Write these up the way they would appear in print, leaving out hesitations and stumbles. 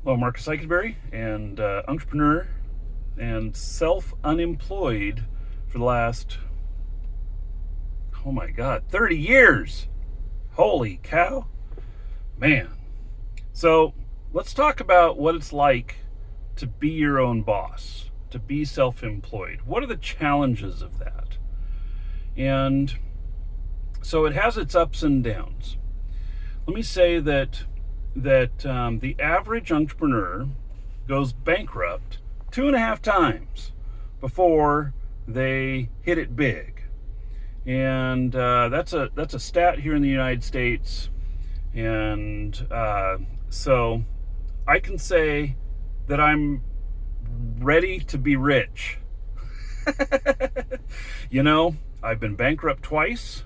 Hello, Marcus Eikenberry, and entrepreneur and self-unemployed for the last, oh my God, 30 years. Holy cow. Man. So let's talk about what it's like to be your own boss, to be self-employed. What are the challenges of that? And so it has its ups and downs. Let me say that the average entrepreneur goes bankrupt 2.5 times before they hit it big, and that's a stat here in the United States. And so I can say that I'm ready to be rich. I've been bankrupt twice,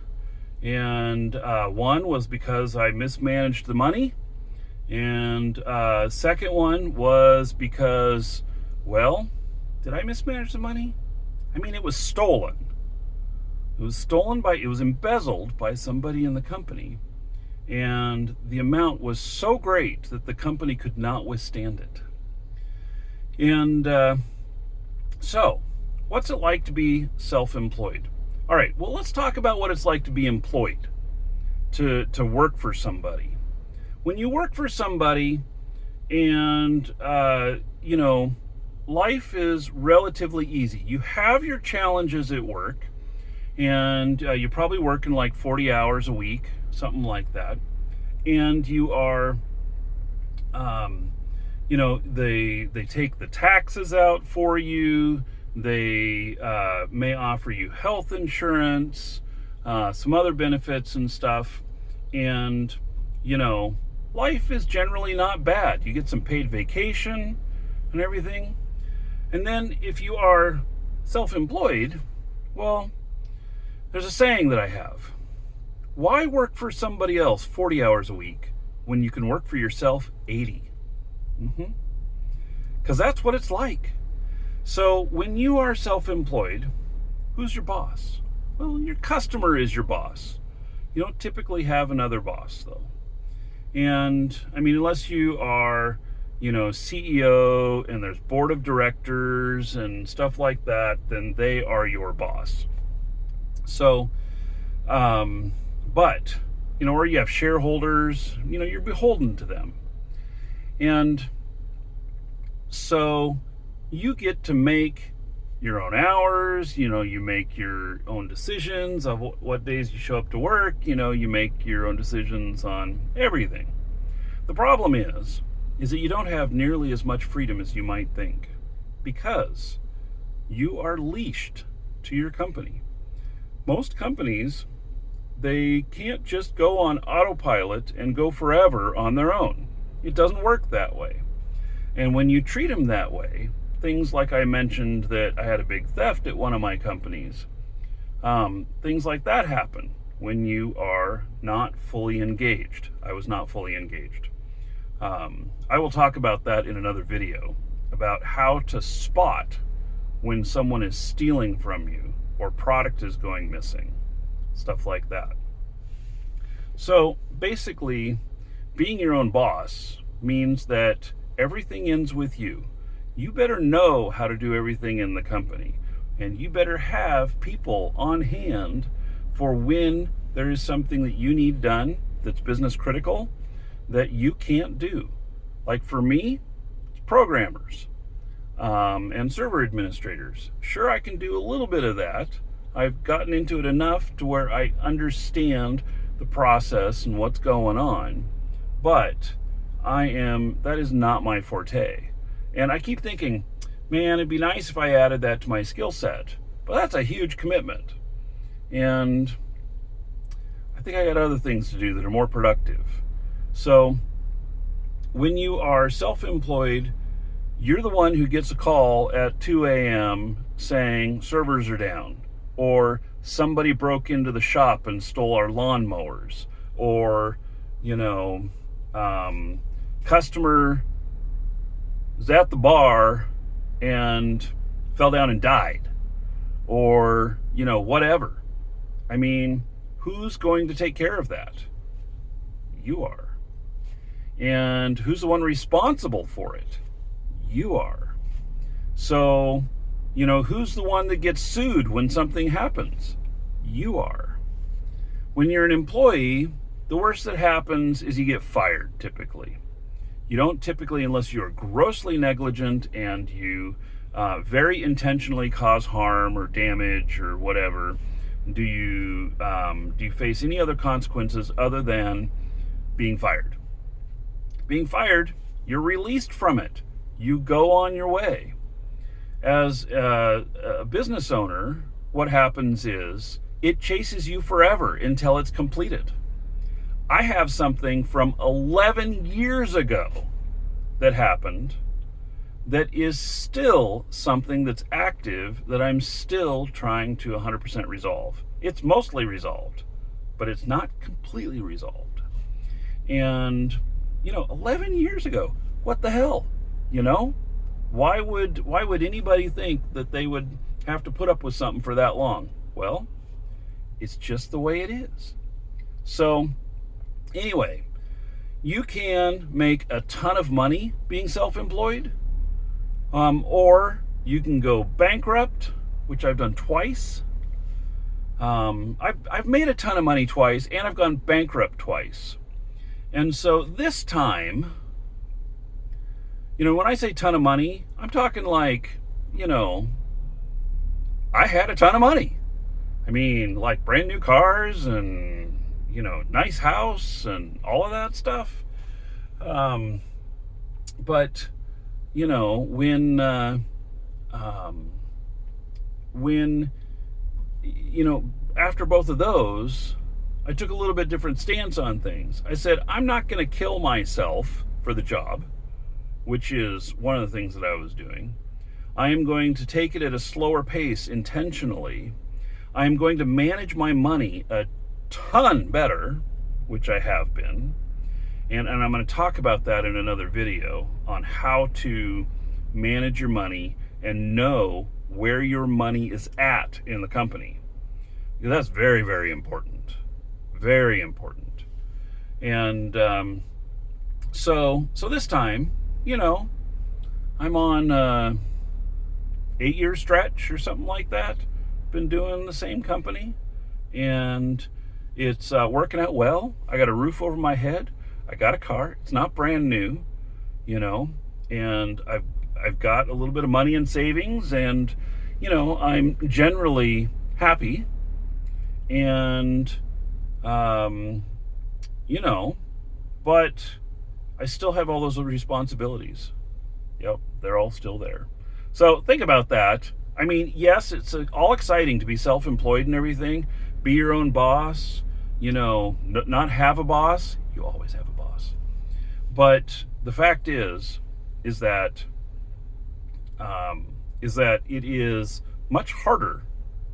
and one was because I mismanaged the money. And second one was because, well, did I mismanage the money? I mean, it was stolen. It was embezzled by somebody in the company. And the amount was so great that the company could not withstand it. And so, what's it like to be self-employed? All right, well, let's talk about what it's like to be employed, to work for somebody. When you work for somebody, and life is relatively easy. You have your challenges at work, and you're probably working like 40 hours a week, something like that. And you are, they take the taxes out for you. They may offer you health insurance, some other benefits and stuff. And life is generally not bad. You get some paid vacation and everything. And then if you are self-employed, well, there's a saying that I have. Why work for somebody else 40 hours a week when you can work for yourself 80? Because that's what it's like. So when you are self-employed, who's your boss? Well, your customer is your boss. You don't typically have another boss, though. And I mean, unless you are, CEO and there's board of directors and stuff like that, then they are your boss. So, but, or you have shareholders, you're beholden to them. And so you get to make your own hours, you make your own decisions of what days you show up to work, you make your own decisions on everything. The problem is that you don't have nearly as much freedom as you might think, because you are leashed to your company. Most companies, they can't just go on autopilot and go forever on their own. It doesn't work that way. And when you treat them that way, things like I mentioned that I had a big theft at one of my companies, things like that happen when you are not fully engaged. I was not fully engaged. I will talk about that in another video, about how to spot when someone is stealing from you or product is going missing, stuff like that. So basically, being your own boss means that everything ends with you. You better know how to do everything in the company, and you better have people on hand for when there is something that you need done that's business critical that you can't do. Like for me, it's programmers and server administrators. Sure, I can do a little bit of that. I've gotten into it enough to where I understand the process and what's going on, but that is not my forte. And I keep thinking, man, it'd be nice if I added that to my skill set, but that's a huge commitment. And I think I got other things to do that are more productive. So when you are self-employed, you're the one who gets a call at 2 a.m. saying servers are down, or somebody broke into the shop and stole our lawnmowers, or, customer was at the bar and fell down and died, or, whatever. I mean, who's going to take care of that? You are. And who's the one responsible for it? You are. So, who's the one that gets sued when something happens? You are. When you're an employee, the worst that happens is you get fired, typically. You don't typically, unless you're grossly negligent and you very intentionally cause harm or damage or whatever, do you face any other consequences other than being fired. Being fired, you're released from it. You go on your way. As a business owner, what happens is it chases you forever until it's completed. I have something from 11 years ago that happened that is still something that's active that I'm still trying to 100% resolve. It's mostly resolved, but it's not completely resolved. And 11 years ago, what the hell? Why would anybody think that they would have to put up with something for that long? Well, it's just the way it is. So anyway, you can make a ton of money being self-employed, or you can go bankrupt, which I've done twice. I've made a ton of money twice, and I've gone bankrupt twice. And so this time, when I say ton of money, I'm talking like, I had a ton of money. I mean, like brand new cars and, nice house and all of that stuff. But, when after both of those, I took a little bit different stance on things. I said, I'm not going to kill myself for the job, which is one of the things that I was doing. I am going to take it at a slower pace intentionally. I am going to manage my money a ton better, which I have been. And I'm going to talk about that in another video on how to manage your money and know where your money is at in the company. That's very, very important. Very important. And so this time, I'm on 8-year stretch or something like that. Been doing the same company, and it's working out well. I got a roof over my head. I got a car. It's not brand new, and I've got a little bit of money in savings, and I'm generally happy. And but I still have all those responsibilities. Yep, they're all still there. So think about that. I mean, yes, it's all exciting to be self-employed and everything, be your own boss, not have a boss. You always have a boss. But the fact is that it is much harder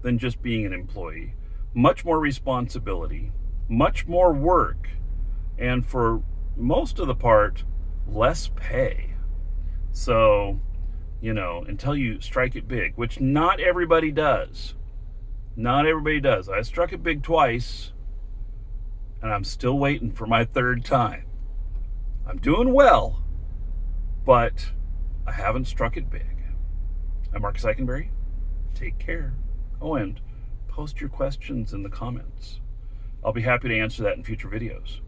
than just being an employee. Much more responsibility, much more work, and for most of the part, less pay. So, until you strike it big, which not everybody does. Not everybody does. I struck it big twice, and I'm still waiting for my third time. I'm doing well, but I haven't struck it big. I'm Marcus Eikenberry. Take care. Oh, and post your questions in the comments. I'll be happy to answer that in future videos.